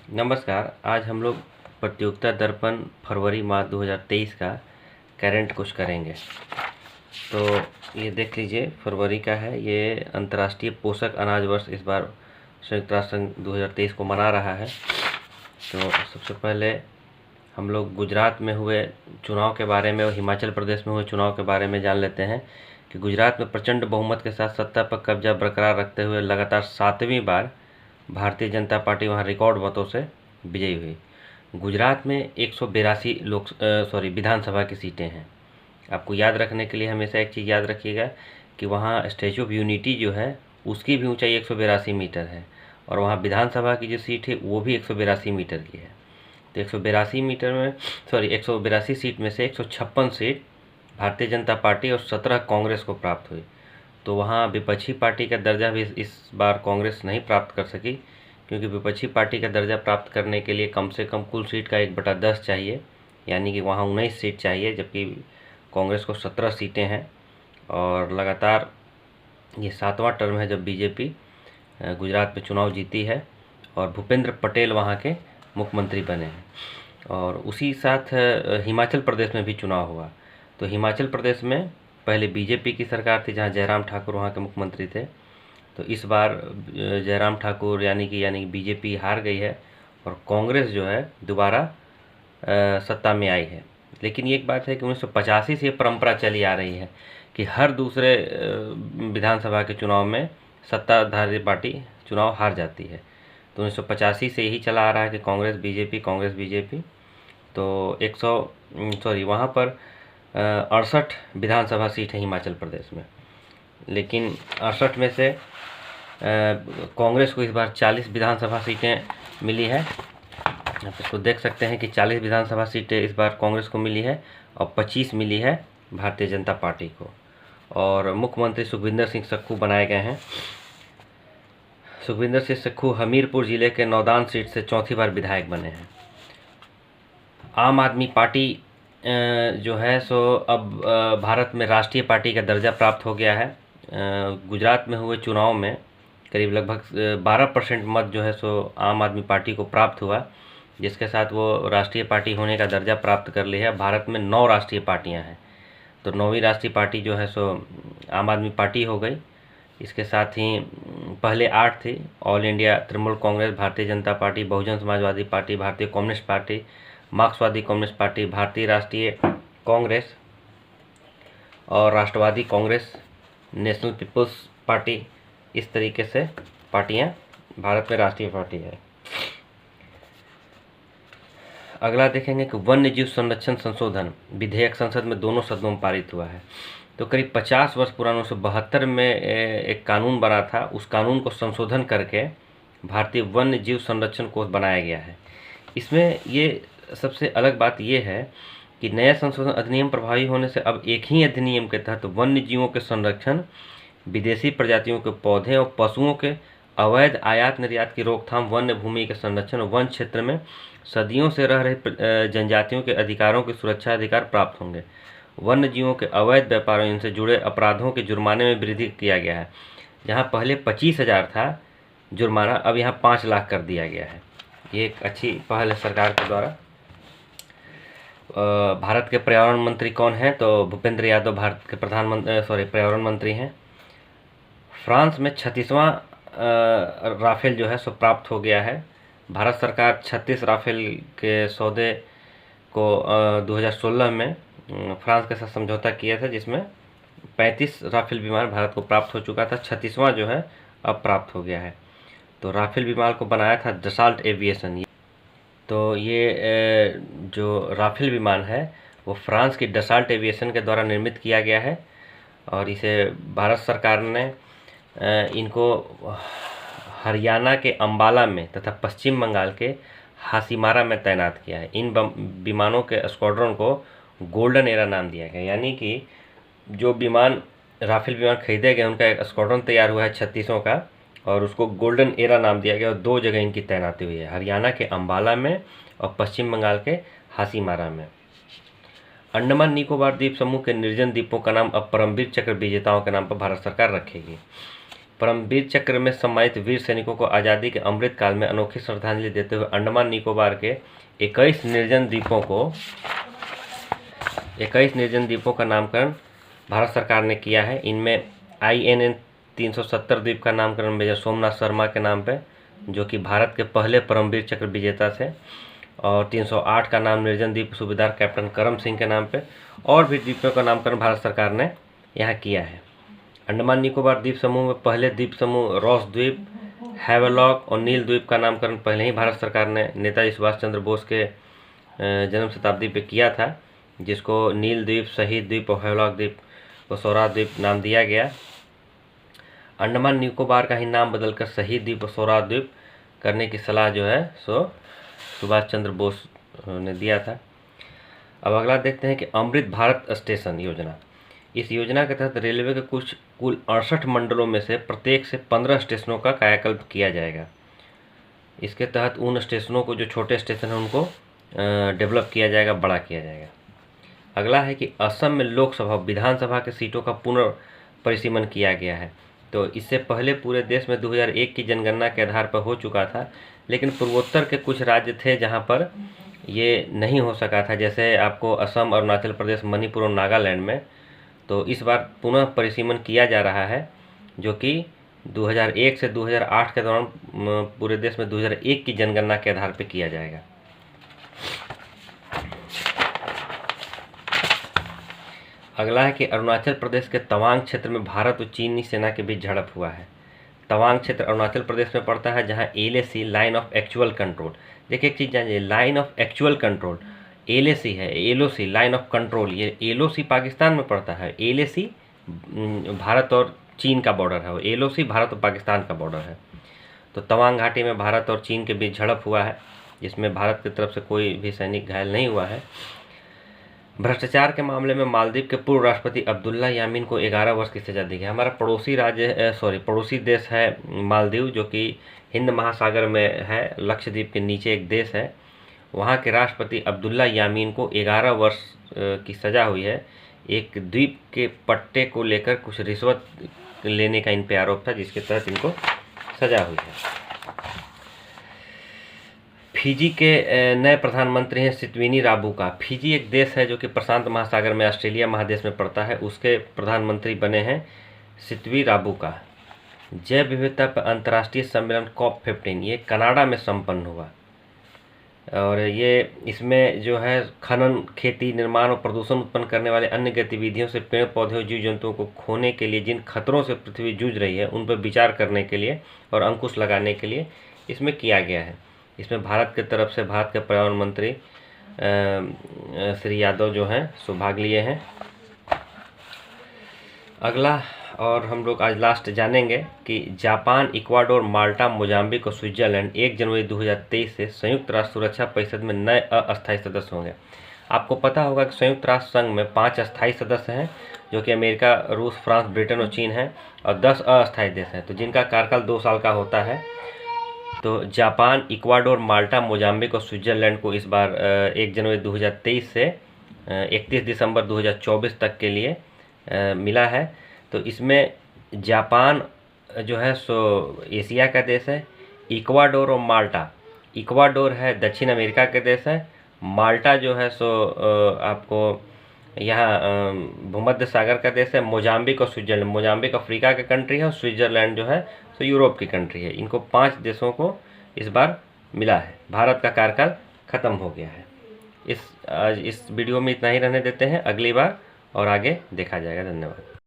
नमस्कार। आज हम लोग प्रतियोगिता दर्पण फरवरी माह 2023 का करंट कुछ करेंगे। तो ये देख लीजिए, फरवरी का है। ये अंतर्राष्ट्रीय पोषक अनाज वर्ष इस बार संयुक्त राष्ट्र संघ 2023 को मना रहा है। तो सबसे पहले हम लोग गुजरात में हुए चुनाव के बारे में और हिमाचल प्रदेश में हुए चुनाव के बारे में जान लेते हैं कि गुजरात में प्रचंड बहुमत के साथ सत्ता पर कब्जा बरकरार रखते हुए लगातार 7वीं बार भारतीय जनता पार्टी वहां रिकॉर्ड मतों से विजयी हुई। गुजरात में 182 विधानसभा की सीटें हैं। आपको याद रखने के लिए हमेशा एक चीज़ याद रखिएगा कि वहाँ स्टैचू ऑफ यूनिटी जो है उसकी भी ऊंचाई 182 मीटर है और वहाँ विधानसभा की जो सीट है वो भी 182 मीटर की है। तो 182 मीटर में 182 सीट में से 156 सीट भारतीय जनता पार्टी और 17 कांग्रेस को प्राप्त हुई। तो वहाँ विपक्षी पार्टी का दर्जा भी इस बार कांग्रेस नहीं प्राप्त कर सकी, क्योंकि विपक्षी पार्टी का दर्जा प्राप्त करने के लिए कम से कम कुल सीट का 1/10 चाहिए, यानी कि वहाँ 19 सीट चाहिए, जबकि कांग्रेस को 17 सीटें हैं। और लगातार ये 7वां टर्म है जब बीजेपी गुजरात में चुनाव जीती है और भूपेंद्र पटेल वहाँ के मुख्यमंत्री बने हैं। और उसी साथ हिमाचल प्रदेश में भी चुनाव हुआ। तो हिमाचल प्रदेश में पहले बीजेपी की सरकार थी जहाँ जयराम ठाकुर वहाँ के मुख्यमंत्री थे। तो इस बार जयराम ठाकुर यानी कि बीजेपी हार गई है और कांग्रेस जो है दोबारा सत्ता में आई है। लेकिन एक बात है कि 1985 से ये परंपरा चली आ रही है कि हर दूसरे विधानसभा के चुनाव में सत्ताधारी पार्टी चुनाव हार जाती है। तो 1985 से यही चला आ रहा है कि कांग्रेस बीजेपी। तो वहाँ पर 68 विधानसभा सीट है हिमाचल प्रदेश में, लेकिन 68 में से कांग्रेस को इस बार 40 विधानसभा सीटें मिली है। आप इसको देख सकते हैं कि 40 विधानसभा सीटें इस बार कांग्रेस को मिली है और 25 मिली है भारतीय जनता पार्टी को। और मुख्यमंत्री सुखविंदर सिंह सुक्खू बनाए गए हैं। सुखविंदर सिंह सुक्खू हमीरपुर जिले के नौदान सीट से चौथी बार विधायक बने हैं। आम आदमी पार्टी जो है सो अब भारत में राष्ट्रीय पार्टी का दर्जा प्राप्त हो गया है। गुजरात में हुए चुनाव में करीब लगभग 12% मत जो है सो आम आदमी पार्टी को प्राप्त हुआ, जिसके साथ वो राष्ट्रीय पार्टी होने का दर्जा प्राप्त कर लिया है। भारत में 9 राष्ट्रीय पार्टियां हैं, तो 9वीं राष्ट्रीय पार्टी जो है सो आम आदमी पार्टी हो गई। इसके साथ ही पहले 8 थी: all India Trinamool Congress, Bharatiya Janata party, Bahujan Samajwadi party, भारतीय कम्युनिस्ट पार्टी, मार्क्सवादी कम्युनिस्ट पार्टी, भारतीय राष्ट्रीय कांग्रेस और राष्ट्रवादी कांग्रेस, नेशनल पीपल्स पार्टी। इस तरीके से पार्टियां भारत में राष्ट्रीय पार्टी है। अगला देखेंगे कि वन्य जीव संरक्षण संशोधन विधेयक संसद में दोनों सदनों में पारित हुआ है। तो करीब 50 वर्ष पुराना 1972 में एक कानून बना था, उस कानून को संशोधन करके भारतीय वन्य जीव संरक्षण कोष बनाया गया है। इसमें ये सबसे अलग बात यह है कि नया संशोधन अधिनियम प्रभावी होने से अब एक ही अधिनियम के तहत वन्य जीवों के संरक्षण, विदेशी प्रजातियों के पौधे और पशुओं के अवैध आयात निर्यात की रोकथाम, वन्य भूमि के संरक्षण और वन क्षेत्र में सदियों से रह रहे जनजातियों के अधिकारों की सुरक्षा अधिकार प्राप्त होंगे। वन्य जीवों के अवैध व्यापार और इनसे जुड़े अपराधों के जुर्माने में वृद्धि किया गया है। जहाँ पहले 25,000 था जुर्माना, अब यहाँ 5 लाख कर दिया गया है। ये एक अच्छी पहल है सरकार के द्वारा। भारत के पर्यावरण मंत्री कौन हैं? तो भूपेंद्र यादव भारत के पर्यावरण मंत्री हैं। फ्रांस में 36वां राफेल जो है सो प्राप्त हो गया है। भारत सरकार 36 राफेल के सौदे को 2016 में फ्रांस के साथ समझौता किया था, जिसमें 35 राफेल विमान भारत को प्राप्त हो चुका था। 36वां जो है अब प्राप्त हो गया है। तो राफेल विमान को बनाया था डसॉल्ट एविएशन। तो ये जो राफेल विमान है वो फ्रांस की डसॉल्ट एविएशन के द्वारा निर्मित किया गया है और इसे भारत सरकार ने इनको हरियाणा के अंबाला में तथा पश्चिम बंगाल के हासीमारा में तैनात किया है। इन विमानों के स्क्वाड्रन को गोल्डन एरा नाम दिया गया, यानी कि जो विमान राफेल विमान खरीदे गए उनका एक स्क्वाड्रन तैयार हुआ है 36 का और उसको गोल्डन एरा नाम दिया गया और 2 जगह इनकी तैनाती हुई है, हरियाणा के अंबाला में और पश्चिम बंगाल के हासीमारा में। अंडमान निकोबार द्वीप समूह के निर्जन द्वीपों का नाम अब परमवीर चक्र विजेताओं के नाम पर भारत सरकार रखेगी। परमवीर चक्र में सम्मानित वीर सैनिकों को आज़ादी के अमृत काल में अनोखी श्रद्धांजलि देते हुए अंडमान निकोबार के 21 निर्जन द्वीपों का नामकरण भारत सरकार ने किया है। इनमें INN 370 द्वीप का नामकरण मेजर सोमनाथ शर्मा के नाम पे, जो कि भारत के पहले परमवीर चक्र विजेता थे, और 308 का नाम निर्जन द्वीप सूबेदार कैप्टन करम सिंह के नाम पे, और भी द्वीपों का नामकरण भारत सरकार ने यहाँ किया है। अंडमान निकोबार द्वीप समूह में पहले द्वीप समूह रॉस द्वीप, हैवेलॉक और नील द्वीप का नामकरण पहले ही भारत सरकार ने नेताजी सुभाष चंद्र बोस के जन्म शताब्दी पे किया था, जिसको नील द्वीप, शहीद द्वीप और हैवेलॉक द्वीप को सोहराब द्वीप नाम दिया गया। अंडमान निकोबार का ही नाम बदलकर शहीद द्वीप और सोहराब द्वीप करने की सलाह जो है सो सुभाष चंद्र बोस ने दिया था। अब अगला देखते हैं कि अमृत भारत स्टेशन योजना। इस योजना के तहत रेलवे के कुल 68 मंडलों में से प्रत्येक से 15 स्टेशनों का कायाकल्प किया जाएगा। इसके तहत उन स्टेशनों को, जो छोटे स्टेशन हैं, उनको डेवलप किया जाएगा, बड़ा किया जाएगा। अगला है कि असम में लोकसभा विधानसभा के सीटों का पुनर्परिसीमन किया गया है। तो इससे पहले पूरे देश में 2001 की जनगणना के आधार पर हो चुका था, लेकिन पूर्वोत्तर के कुछ राज्य थे जहां पर ये नहीं हो सका था, जैसे आपको असम, अरुणाचल प्रदेश, मणिपुर और नागालैंड में। तो इस बार पुनः परिसीमन किया जा रहा है, जो कि 2001 से 2008 के दौरान पूरे देश में 2001 की जनगणना के आधार पर किया जाएगा। अगला है कि अरुणाचल प्रदेश के तवांग क्षेत्र में भारत और चीनी सेना के बीच झड़प हुआ है। तवांग क्षेत्र अरुणाचल प्रदेश में पड़ता है, जहां LAC line of actual control. देखिए एक चीज़ जानिए, line of actual control LAC है, LOC लाइन ऑफ कंट्रोल, ये LOC पाकिस्तान में पड़ता है, LAC भारत और चीन का बॉर्डर है, और LOC भारत और पाकिस्तान का बॉर्डर है। तो तवांग घाटी में भारत और चीन के बीच झड़प हुआ है, जिसमें भारत की तरफ से कोई भी सैनिक घायल नहीं हुआ है। भ्रष्टाचार के मामले में मालदीव के पूर्व राष्ट्रपति अब्दुल्ला यामीन को 11 वर्ष की सजा दी गई। हमारा पड़ोसी देश है मालदीव, जो कि हिंद महासागर में है, लक्षद्वीप के नीचे एक देश है। वहाँ के राष्ट्रपति अब्दुल्ला यामीन को 11 वर्ष की सजा हुई है। एक द्वीप के पट्टे को लेकर कुछ रिश्वत लेने का इन पे आरोप था, जिसके तहत इनको सजा हुई है। फिजी के नए प्रधानमंत्री हैं सितवीनी राबुका। फिजी एक देश है जो कि प्रशांत महासागर में, ऑस्ट्रेलिया महादेश में पड़ता है। उसके प्रधानमंत्री बने हैं सितवी राबुका। जैव विविधता पर अंतर्राष्ट्रीय सम्मेलन COP15 ये कनाडा में संपन्न हुआ, और ये इसमें जो है खनन, खेती, निर्माण और प्रदूषण उत्पन्न करने वाले अन्य गतिविधियों से पेड़ पौधे और जीव जंतुओं को खोने के लिए जिन खतरों से पृथ्वी जूझ रही है, उन पर विचार करने के लिए और अंकुश लगाने के लिए इसमें किया गया है। इसमें भारत की तरफ से भारत के पर्यावरण मंत्री श्री यादव जो हैं सो भाग लिए हैं। अगला और हम लोग आज लास्ट जानेंगे कि जापान, इक्वाडोर, माल्टा, मोजाम्बिक और स्विट्जरलैंड 1 जनवरी 2023 से संयुक्त राष्ट्र सुरक्षा परिषद में नए अस्थायी सदस्य होंगे। आपको पता होगा कि संयुक्त राष्ट्र संघ में 5 अस्थायी सदस्य हैं, जो कि अमेरिका, रूस, फ्रांस, ब्रिटेन और चीन हैं, और 10 अस्थायी देश हैं, तो जिनका कार्यकाल 2 साल का होता है। तो जापान, इक्वाडोर, माल्टा, मोजाम्बिक और स्विट्जरलैंड को इस बार 1 जनवरी 2023 से 31 दिसंबर 2024 तक के लिए मिला है। तो इसमें जापान जो है सो एशिया का देश है। इक्वाडोर और माल्टा, इक्वाडोर है दक्षिण अमेरिका के देश है। माल्टा जो है सो आपको यहाँ भूमध्य सागर का देश है। मोजाम्बिक और स्विट्जरलैंड, मोजाम्बिक अफ्रीका का कंट्री है, और स्विट्जरलैंड जो है सो यूरोप की कंट्री है। इनको 5 देशों को इस बार मिला है। भारत का कार्यकाल खत्म हो गया है। इस वीडियो में इतना ही रहने देते हैं, अगली बार और आगे देखा जाएगा। धन्यवाद।